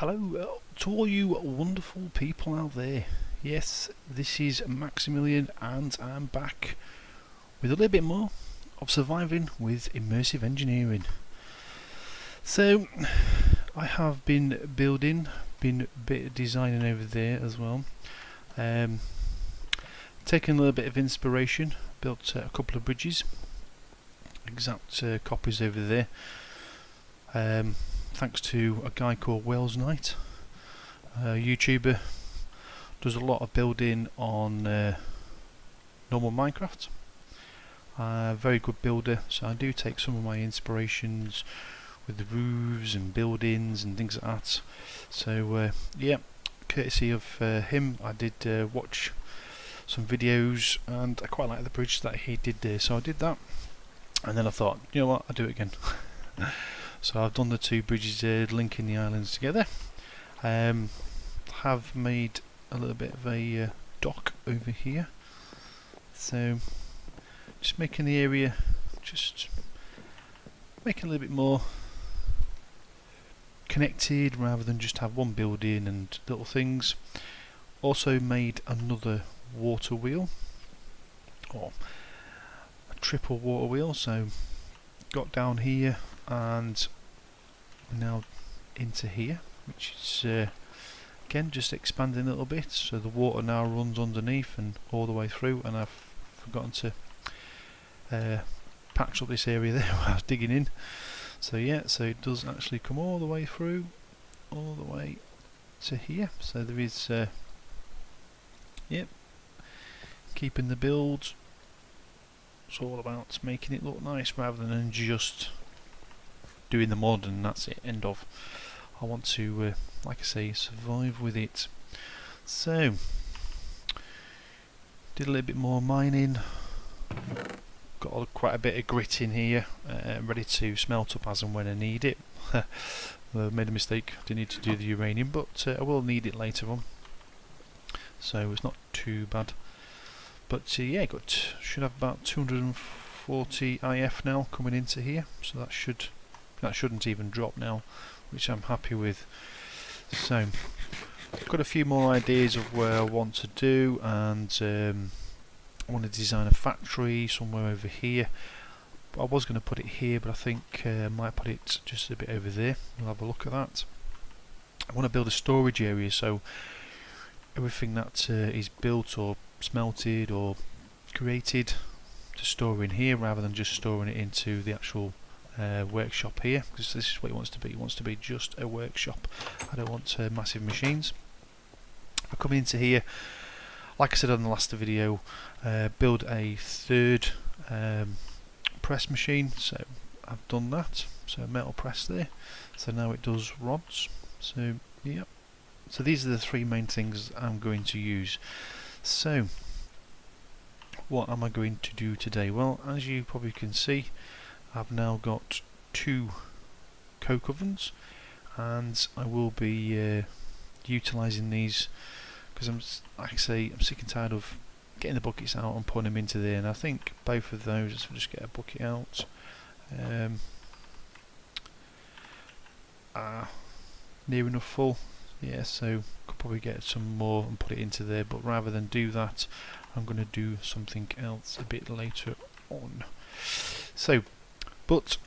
Hello to all you wonderful people out there. Yes, this is Maximilian and I'm back with a little bit more of surviving with immersive engineering. So I have been building, been a bit of designing over there as well. Taking a little bit of inspiration, built a couple of bridges, exact copies over there. Thanks to a guy called Wales Knight, a YouTuber, does a lot of building on normal Minecraft. Very good builder, so I do take some of my inspirations with the roofs and buildings and things like that. So yeah, courtesy of him, I did watch some videos and I quite like the bridge that he did there, so I did that, and then I thought, you know what, I'll do it again. So I've done the two bridges there, linking the islands together. Have made a little bit of a dock over here. So just making the area, just making a little bit more connected rather than just have one building and little things. Also made another water wheel, or a triple water wheel. So got down here and now into here, which is again just expanding a little bit, so the water now runs underneath and all the way through, and I've forgotten to patch up this area there while I was digging in. So yeah, so it does actually come all the way through, all the way to here. So there is yep, keeping the build. It's all about making it look nice rather than just doing the mod and that's it, end of. I want to like I say, survive with it. So did a little bit more mining, got quite a bit of grit in here, ready to smelt up as and when I need it. Made a mistake, didn't need to do the uranium, but I will need it later on, so it's not too bad. But yeah, should have about 240 IF now coming into here, so that shouldn't even drop now, which I'm happy with. So got a few more ideas of where I want to do, and I want to design a factory somewhere over here. I was going to put it here, but I think I might put it just a bit over there. We'll have a look at that. I want to build a storage area, so everything that is built or smelted or created to store in here rather than just storing it into the actual workshop here, because this is what it wants to be. It wants to be just a workshop. I don't want massive machines. I come into here, like I said on the last video, build a third press machine, so I've done that. So a metal press there, so now it does rods. So yeah, so these are the three main things I'm going to use. So what am I going to do today? Well, as you probably can see, I've now got two coke ovens, and I will be utilising these because like I say, I'm sick and tired of getting the buckets out and putting them into there, and I think both of those, let's just get a bucket out, are near enough full. Yeah, so could probably get some more and put it into there, but rather than do that, I'm going to do something else a bit later on. So, but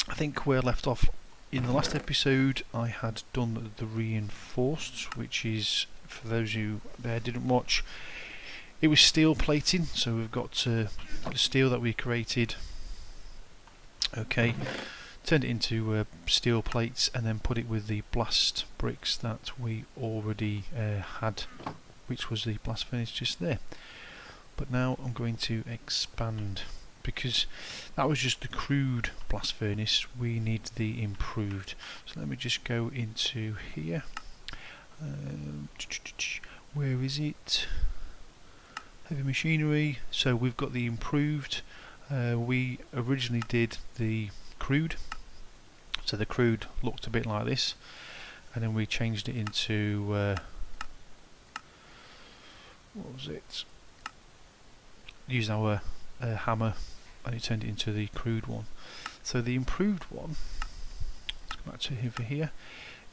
I think where I left off in the last episode, I had done the reinforced, which is, for those who didn't watch, it was steel plating. So we've got the steel that we created, okay, turned it into steel plates and then put it with the blast bricks that we already had, which was the blast furnace just there. But now I'm going to expand, because that was just the crude blast furnace. We need the improved. So let me just go into here. Where is it? Heavy machinery. So we've got the improved. We originally did the crude, so the crude looked a bit like this, and then we changed it into what was it? Used our hammer, and it turned it into the crude one. So the improved one, let's go back to over here,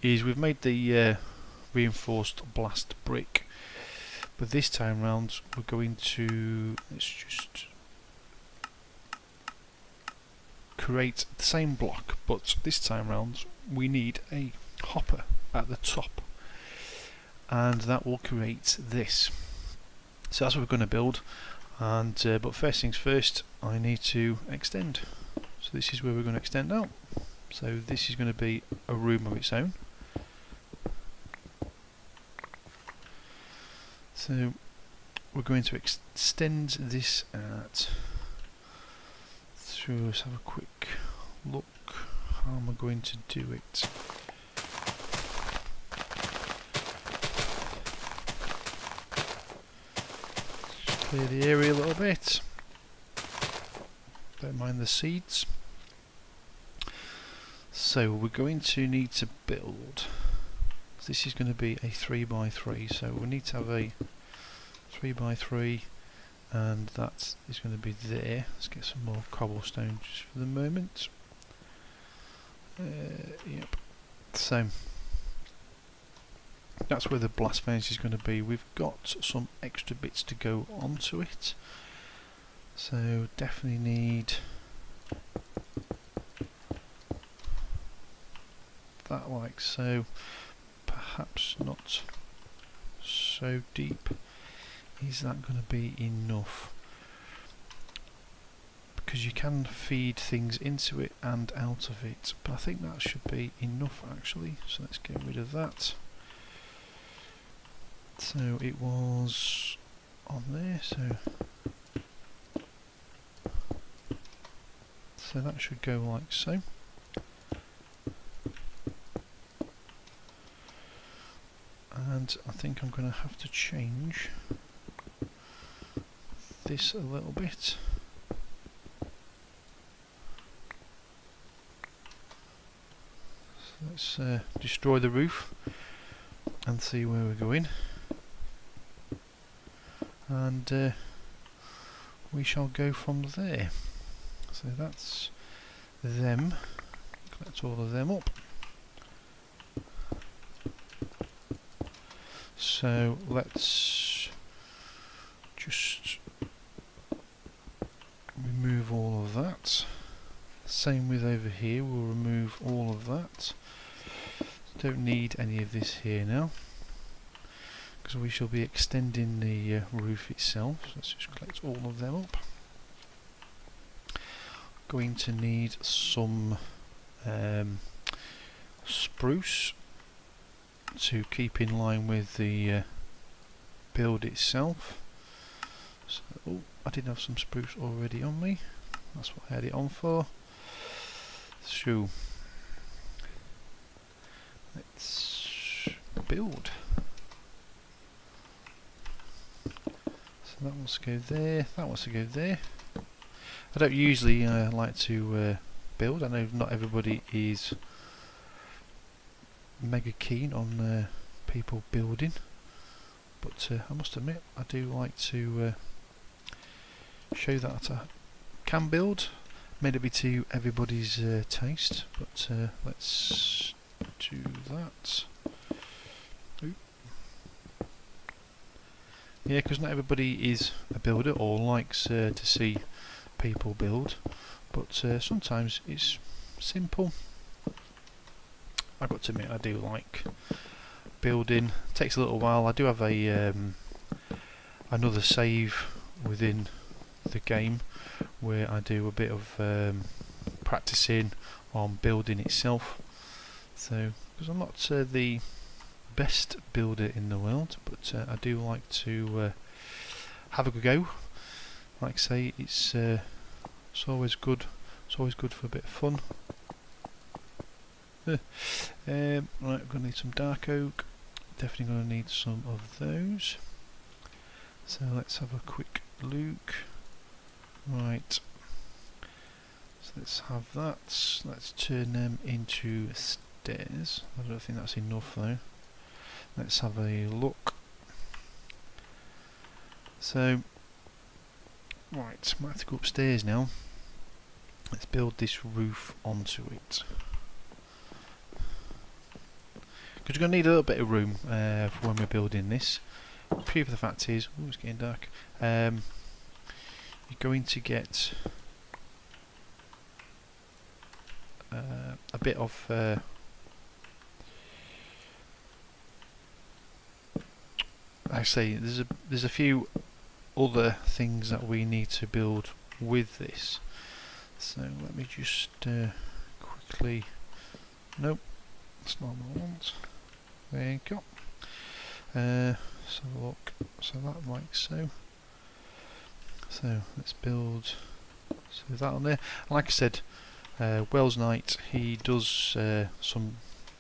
is we've made the reinforced blast brick, but this time round we're going to, let's just create the same block, but this time round we need a hopper at the top, and that will create this. So that's what we're going to build, and but first things first, I need to extend. So this is where we're going to extend out. So this is going to be a room of its own. So we're going to extend this out. So let's have a quick look. How am I going to do it? Just clear the area a little bit. Don't mind the seeds. So we're going to need to build. This is going to be a 3x3, so we need to have a 3x3, and that is going to be there. Let's get some more cobblestone just for the moment. Yep. So that's where the blast furnace is going to be. We've got some extra bits to go onto it, so definitely need that, like so. Perhaps not so deep. Is that going to be enough? Because you can feed things into it and out of it, but I think that should be enough actually. So let's get rid of that. So it was on there, so that should go like so. And I think I'm going to have to change this a little bit. So let's destroy the roof and see where we're going. And we shall go from there. So that's them. Collect all of them up. So let's just remove all of that. Same with over here, we'll remove all of that. Don't need any of this here now, because we shall be extending the roof itself. So let's just collect all of them up. Going to need some spruce to keep in line with the build itself. So, oh, I did have some spruce already on me. That's what I had it on for. So let's build. So that wants to go there. That wants to go there. I don't usually like to build. I know not everybody is mega keen on people building, but I must admit I do like to show that I can build. May not be to everybody's taste, but let's do that. Oop. Yeah, because not everybody is a builder or likes to see people build, but sometimes it's simple. I've got to admit I do like building. It takes a little while. I do have a another save within the game where I do a bit of practicing on building itself. So, because I'm not the best builder in the world, but I do like to have a go. Like I say, it's always good. It's always good for a bit of fun. Right, we're going to need some dark oak. Definitely going to need some of those. So let's have a quick look. Right. So let's have that. Let's turn them into stairs. I don't think that's enough though. Let's have a look. So, right, might have to go upstairs now. Let's build this roof onto it. because you're going to need a little bit of room for when we're building this. Proof of the fact is, ooh, it's getting dark. You're going to get a bit of actually, there's a few other things that we need to build with this. So let me just quickly. Nope, that's not what I want. There you go. So look, so that like so. So let's build. So that on there. Like I said, Wells Knight, he does some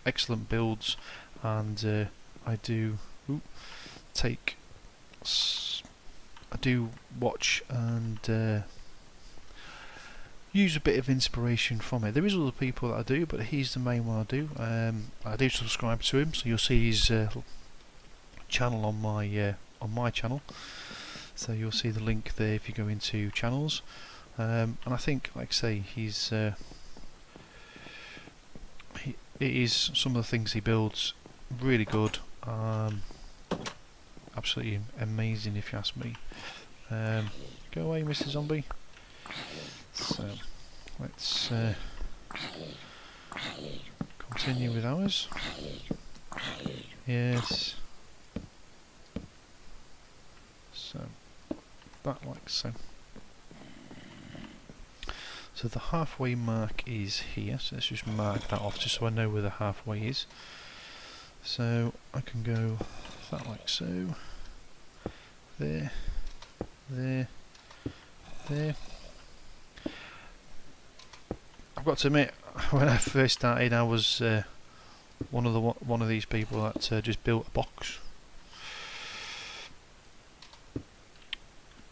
excellent builds, and I do watch and use a bit of inspiration from it. There is other people that I do, but he's the main one I do. I do subscribe to him, so you'll see his channel on my channel. So you'll see the link there if you go into channels. And I think, like I say, it is some of the things he builds really good. Absolutely amazing, if you ask me. Go away, Mr. Zombie. So let's continue with ours. Yes. So that like so. So the halfway mark is here, so let's just mark that off just so I know where the halfway is. So I can go that like so. There, there, there. I've got to admit, when I first started, I was one of these people that just built a box.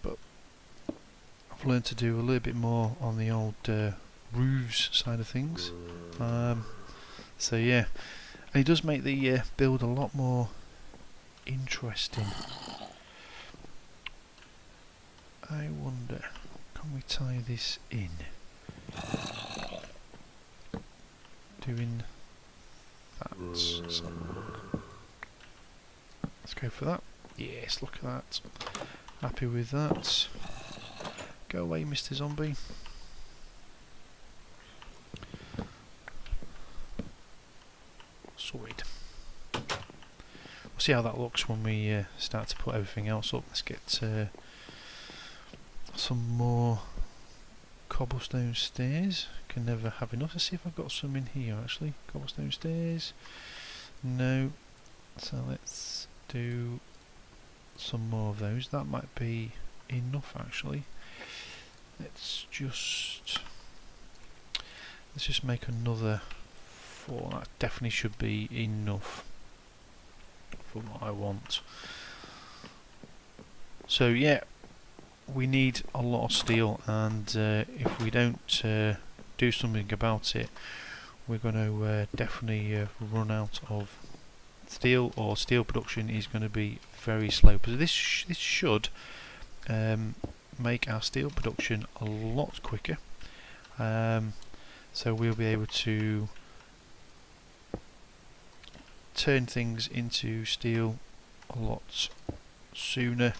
But I've learned to do a little bit more on the old roofs side of things. So yeah, and it does make the build a lot more interesting. I wonder, can we tie this in? Doing that. Let's go for that. Yes, look at that. Happy with that. Go away, Mr. Zombie. Sweet. We'll see how that looks when we start to put everything else up. Let's get some more cobblestone stairs. Can never have enough. Let's see if I've got some in here actually. Cobblestone stairs. No. So let's do some more of those. That might be enough actually. Let's just make another 4. That definitely should be enough for what I want. So yeah, we need a lot of steel, and if we don't do something about it, we're going to definitely run out of steel, or steel production is going to be very slow. But this should make our steel production a lot quicker, so we'll be able to turn things into steel a lot sooner,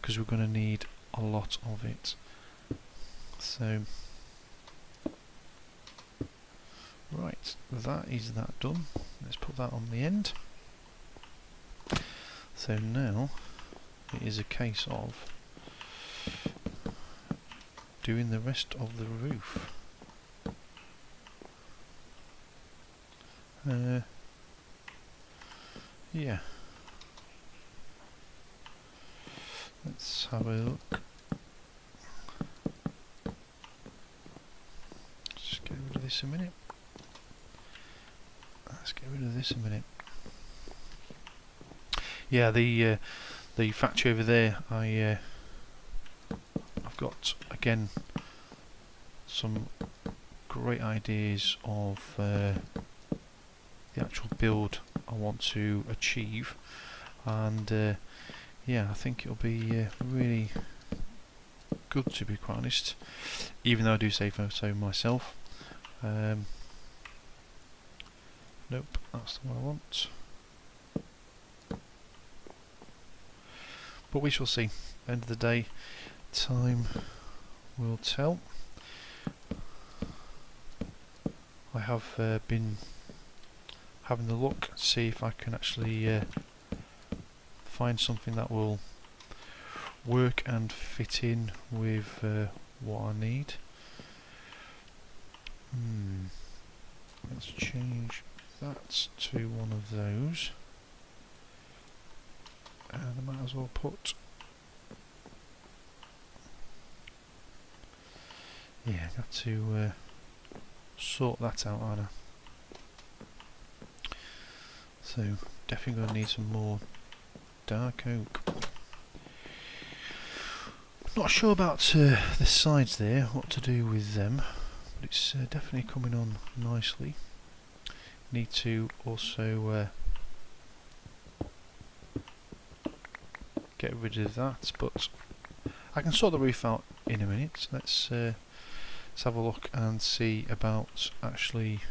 because we're going to need a lot of it. So right, that is that done. Let's put that on the end. So now it is a case of doing the rest of the roof. Yeah. Let's have a look. Just get rid of this a minute. Let's get rid of this a minute. Yeah, the factory over there, I've got again some great ideas of the actual build I want to achieve, and yeah, I think it'll be really good, to be quite honest, even though I do say so myself. Nope, that's the one I want. But we shall see. End of the day, time will tell. I have been having a look, see if I can actually find something that will work and fit in with what I need. Let's change that to one of those, and I might as well put, yeah, got to sort that out, aren't I? So definitely going to need some more dark oak. Not sure about the sides there, what to do with them, but it's definitely coming on nicely. Need to also get rid of that, but I can sort the roof out in a minute. Let's have a look and see about actually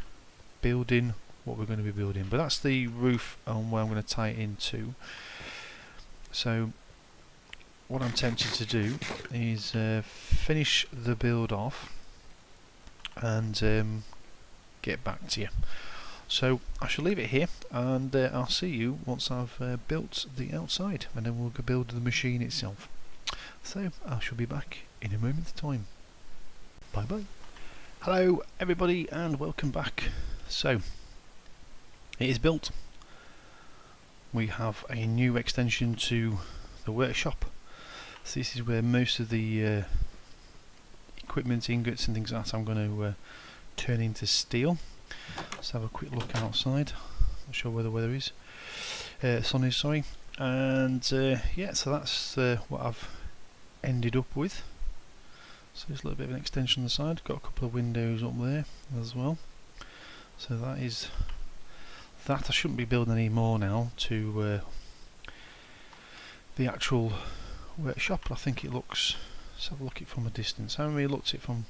building what we're going to be building. But that's the roof and where I'm going to tie it into. So what I'm tempted to do is finish the build off and get back to you. So I shall leave it here, and I'll see you once I've built the outside, and then we'll go build the machine itself. So I shall be back in a moment's time. Bye bye. Hello everybody and welcome back. So it is built. We have a new extension to the workshop. So this is where most of the equipment, ingots and things like that I'm going to turn into steel. Let's have a quick look outside. Not sure where the weather is. Sun is, sorry. And yeah, so that's what I've ended up with. So there's a little bit of an extension on the side. Got a couple of windows up there as well. So that is that. I shouldn't be building any more now to the actual workshop, but I think it looks. Let's have a look at it from a distance. I haven't really looked at it from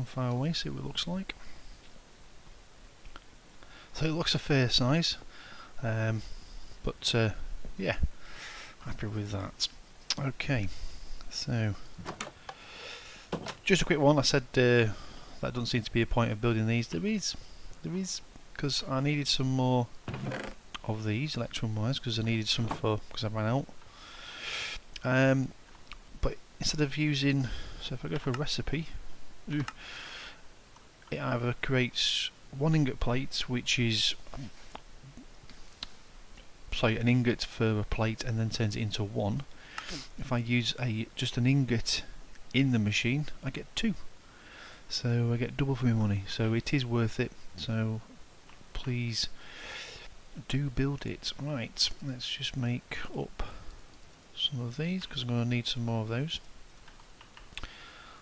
far away. See what it looks like. So it looks a fair size, but yeah, happy with that. Okay, so just a quick one. I said that doesn't seem to be a point of building these. There is, because I needed some more of these electron wires because I needed some because I ran out. But instead of using, so if I go for recipe, it either creates one ingot plate, which is an ingot for a plate, and then turns it into one. If I use just an ingot in the machine, I get two, so I get double for my money. So it is worth it. So please do build it. Right, let's just make up some of these because I'm going to need some more of those.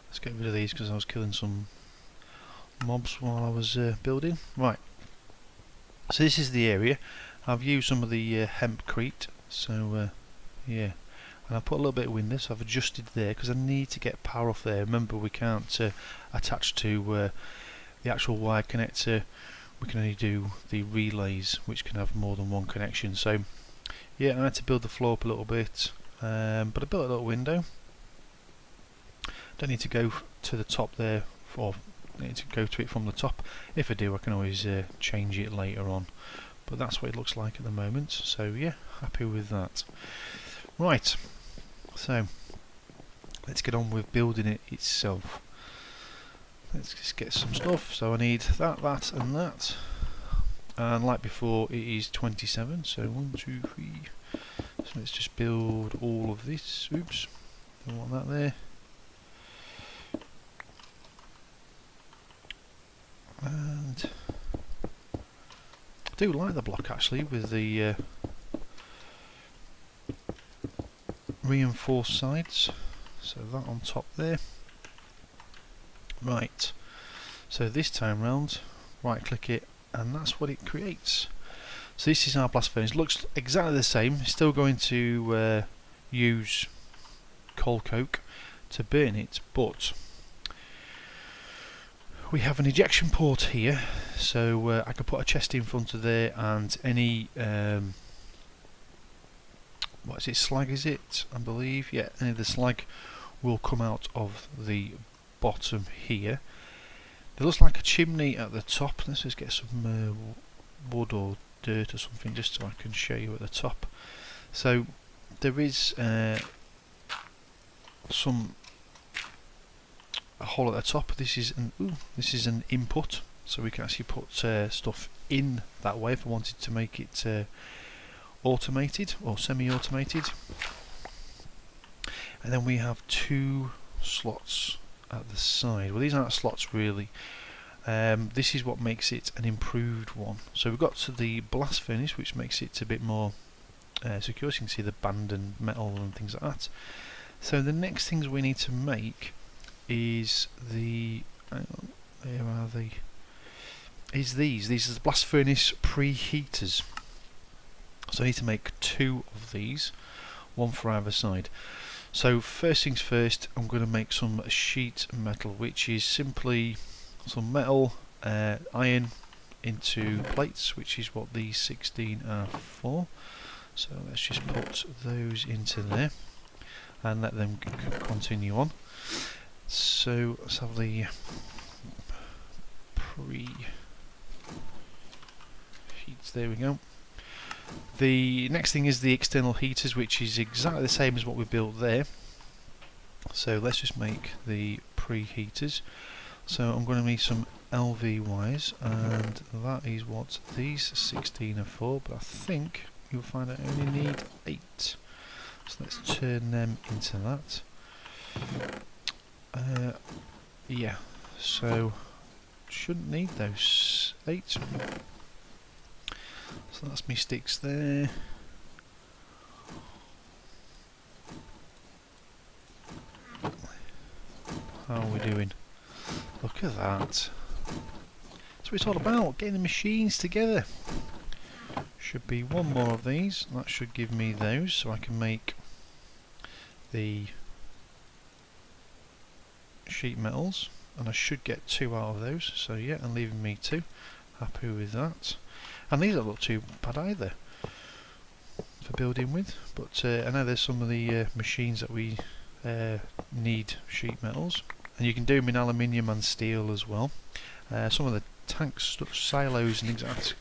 Let's get rid of these because I was killing some mobs while I was building. Right, so this is the area. I've used some of the hempcrete, so yeah, and I put a little bit of window, so I've adjusted there because I need to get power off there. Remember, we can't attach to the actual wire connector. We can only do the relays, which can have more than one connection. So yeah, I had to build the floor up a little bit, but I built a little window. Don't need to go to the top there, or need to go to it from the top. If I do, I can always change it later on, but that's what it looks like at the moment. So yeah, happy with that. Right, so let's get on with building it itself. Let's just get some stuff. So I need that and that, and like before it is 27, so 1, 2, 3. So let's just build all of this. Oops, don't want that there. And I do like the block actually with the reinforced sides, so that on top there. Right, so this time round, right click it, and that's what it creates. So this is our blast furnace. Looks exactly the same. Still going to use coal coke to burn it, but we have an ejection port here, so I could put a chest in front of there, and any what is it, slag is it, I believe, yeah, any of the slag will come out of the bottom here. There looks like a chimney at the top. Let's just get some wood or dirt or something just so I can show you at the top. So there is a hole at the top. This is an input, so we can actually put stuff in that way if I wanted to make it automated or semi-automated. And then we have 2 slots at the side. Well, these aren't slots really. This is what makes it an improved one. So we've got to the blast furnace, which makes it a bit more secure. So you can see the band and metal and things like that. So the next things we need to make is the where are they? Is these are the blast furnace preheaters. So I need to make 2 of these, 1 for either side. So first things first, I'm going to make some sheet metal, which is simply some metal, iron into plates, which is what these 16 are for. So let's just put those into there and let them continue on. So let's have the preheats. There we go. The next thing is the external heaters, which is exactly the same as what we built there. So let's just make the preheaters. So I'm going to need some LV wires, and that is what these 16 are for, but I think you'll find I only need 8. So let's turn them into that. Yeah, so shouldn't need those 8. So that's me sticks there. How are we doing? Look at that. That's what it's all about, getting the machines together. Should be 1 more of these. That should give me those, so I can make the sheet metals, and I should get 2 out of those. So yeah, and leaving me 2. Happy with that. And these don't look too bad either for building with, but I know there's some of the machines that we need sheet metals, and you can do them in aluminium and steel as well. Some of the tank stuff, silos and things like that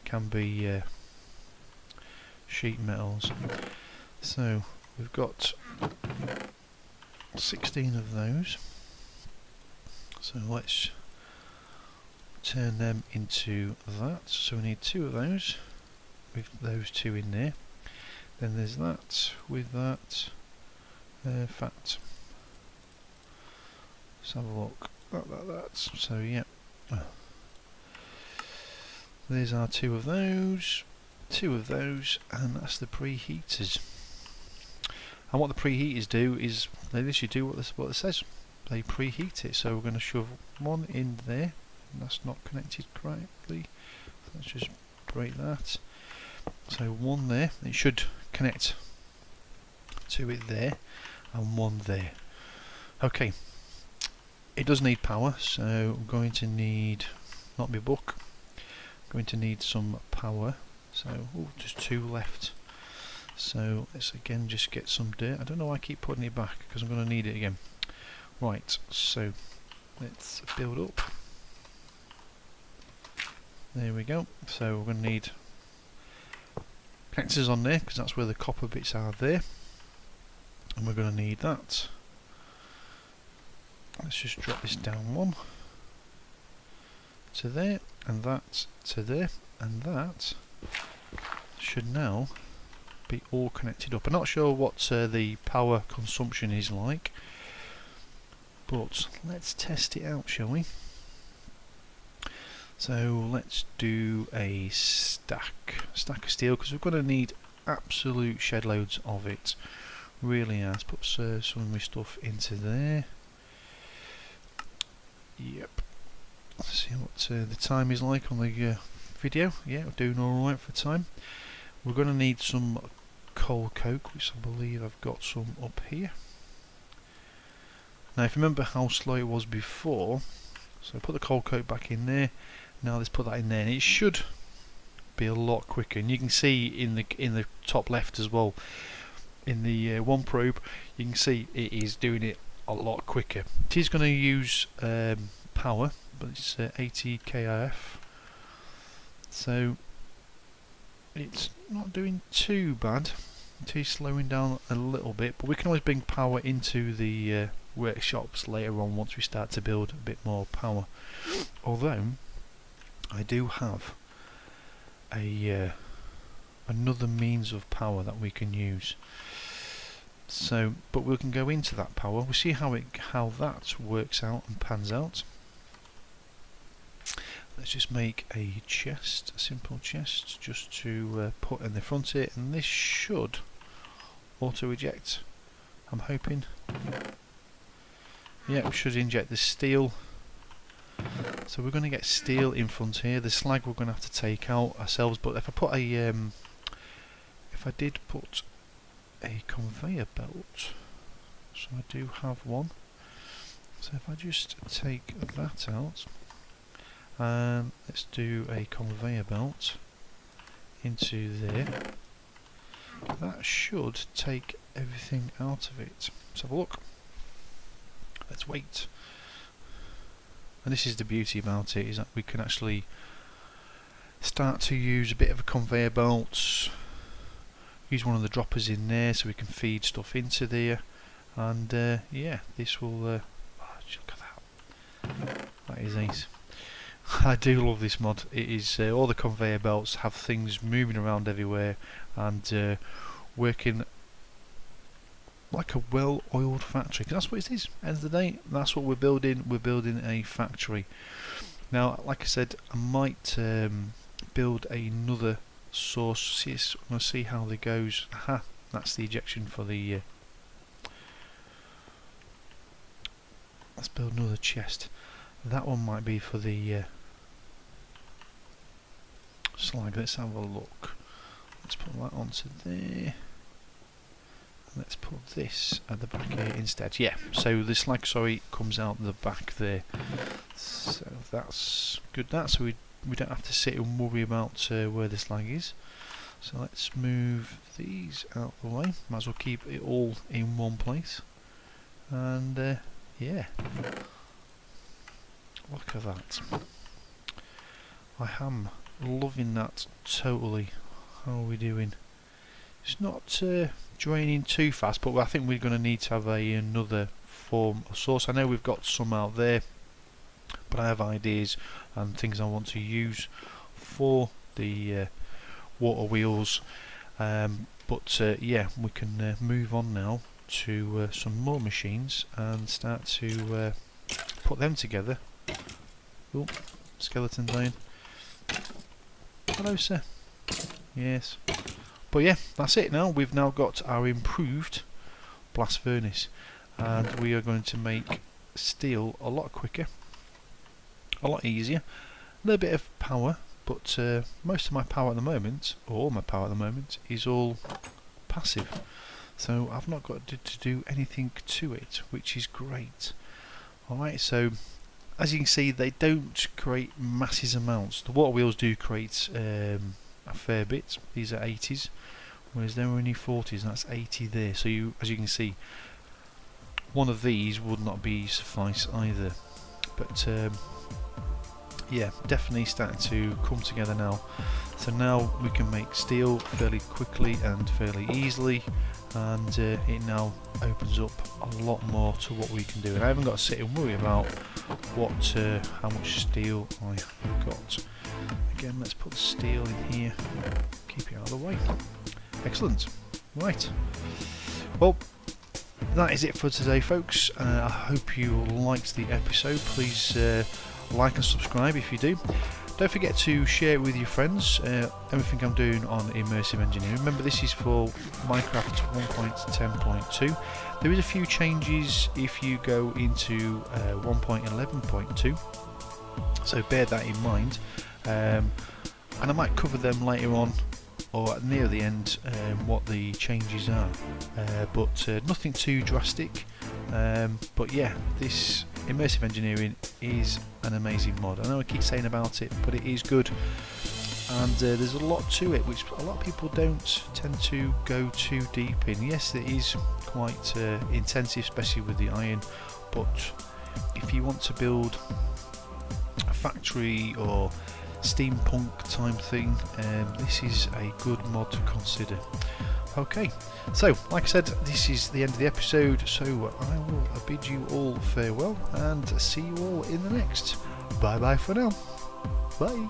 can be sheet metals. So we've got 16 of those, so let's turn them into that. So we need 2 of those with those 2 in there. Then there's that with that. Fat. Let's have a look. That. So yeah. There's our 2 of those, 2 of those, and that's the preheaters. And what the preheaters do is they literally do what it says. They preheat it. So we're going to shove 1 in there. That's not connected correctly. Let's just break that. So 1 there. It should connect to it there, and 1 there. Okay. It does need power, so I'm going to need, not my book, I'm going to need some power. So just 2 left. So let's again just get some dirt. I don't know why I keep putting it back, because I'm going to need it again. Right, so let's build up. There we go. So we're going to need connectors on there, because that's where the copper bits are there, and we're going to need that. Let's just drop this down 1 to there, and that to there, and that should now be all connected up. I'm not sure what the power consumption is like, but let's test it out, shall we? So let's do a stack of steel, because we're going to need absolute shed loads of it. Really nice. Put some of my stuff into there. Yep. Let's see what the time is like on the video. Yeah, we're doing alright for time. We're going to need some coal coke, which I believe I've got some up here. Now if you remember how slow it was before, So put the cold coat back in there. Now let's put that in there, and it should be a lot quicker. And you can see in the top left as well, in the one probe, you can see it is doing it a lot quicker. It is going to use power, but it's 80 KIF, so it's not doing too bad. It is slowing down a little bit, but we can always bring power into the workshops later on once we start to build a bit more power. Although I do have a another means of power that we can use. So, but we can go into that power. We'll see how that works out and pans out. Let's just make a chest, a simple chest, just to put in the front here, and this should auto eject. I'm hoping. Yeah, we should inject the steel. So we're going to get steel in front here. The slag we're going to have to take out ourselves. But if I put a, if I did put a conveyor belt, so I do have one. So if I just take that out, and let's do a conveyor belt into there, that should take everything out of it. Let's have a look. Let's wait. And this is the beauty about it, is that we can actually start to use a bit of a conveyor belt, use one of the droppers in there so we can feed stuff into there, and yeah, this will oh, look at that. That is ace. I do love this mod. It is all the conveyor belts have things moving around everywhere and working like a well-oiled factory, 'cause that's what it is. End of the day, that's what we're building. We're building a factory. Now, like I said, I might build another source. I'm going to see how that goes. Aha, that's the ejection for the. Let's build another chest. That one might be for the slag. Let's have a look. Let's put that onto there. Let's put this at the back here instead. Yeah, so the slag, sorry, comes out the back there. So that's good. So we don't have to sit and worry about where the slag is. So let's move these out the way. Might as well keep it all in one place. And yeah, look at that. I am loving that totally. How are we doing? It's not draining too fast, but I think we're going to need to have another form of source. I know we've got some out there, but I have ideas and things I want to use for the water wheels. But yeah, we can move on now to some more machines and start to put them together. Oh, skeleton down. Hello, sir. Yes. But yeah, that's it now. We've now got our improved blast furnace, and we are going to make steel a lot quicker, a lot easier. A little bit of power, but most of my power at the moment, or all my power at the moment, is all passive. So I've not got to do anything to it, which is great. Alright, so as you can see, they don't create massive amounts. The water wheels do create a fair bit. These are 80s, whereas they're only 40s, and that's 80 there. So you, as you can see, one of these would not be suffice either. But yeah, definitely starting to come together now. So now we can make steel fairly quickly and fairly easily, and it now opens up a lot more to what we can do. And I haven't got to sit and worry about how much steel I've got. Again, let's put the steel in here, keep it out of the way. Excellent. Right, well, that is it for today, folks. I hope you liked the episode. Please like and subscribe if you do. Don't forget to share it with your friends, everything I'm doing on Immersive Engineering. Remember, this is for Minecraft 1.10.2. There is a few changes if you go into 1.11.2, so bear that in mind. And I might cover them later on, or near the end, what the changes are, but nothing too drastic. But yeah, this Immersive Engineering is an amazing mod. I know I keep saying about it, but it is good, and there's a lot to it which a lot of people don't tend to go too deep in. Yes, it is quite intensive, especially with the iron, but if you want to build a factory or steampunk type thing, this is a good mod to consider. Okay, so like I said, this is the end of the episode, so I will bid you all farewell and see you all in the next. Bye bye for now. Bye.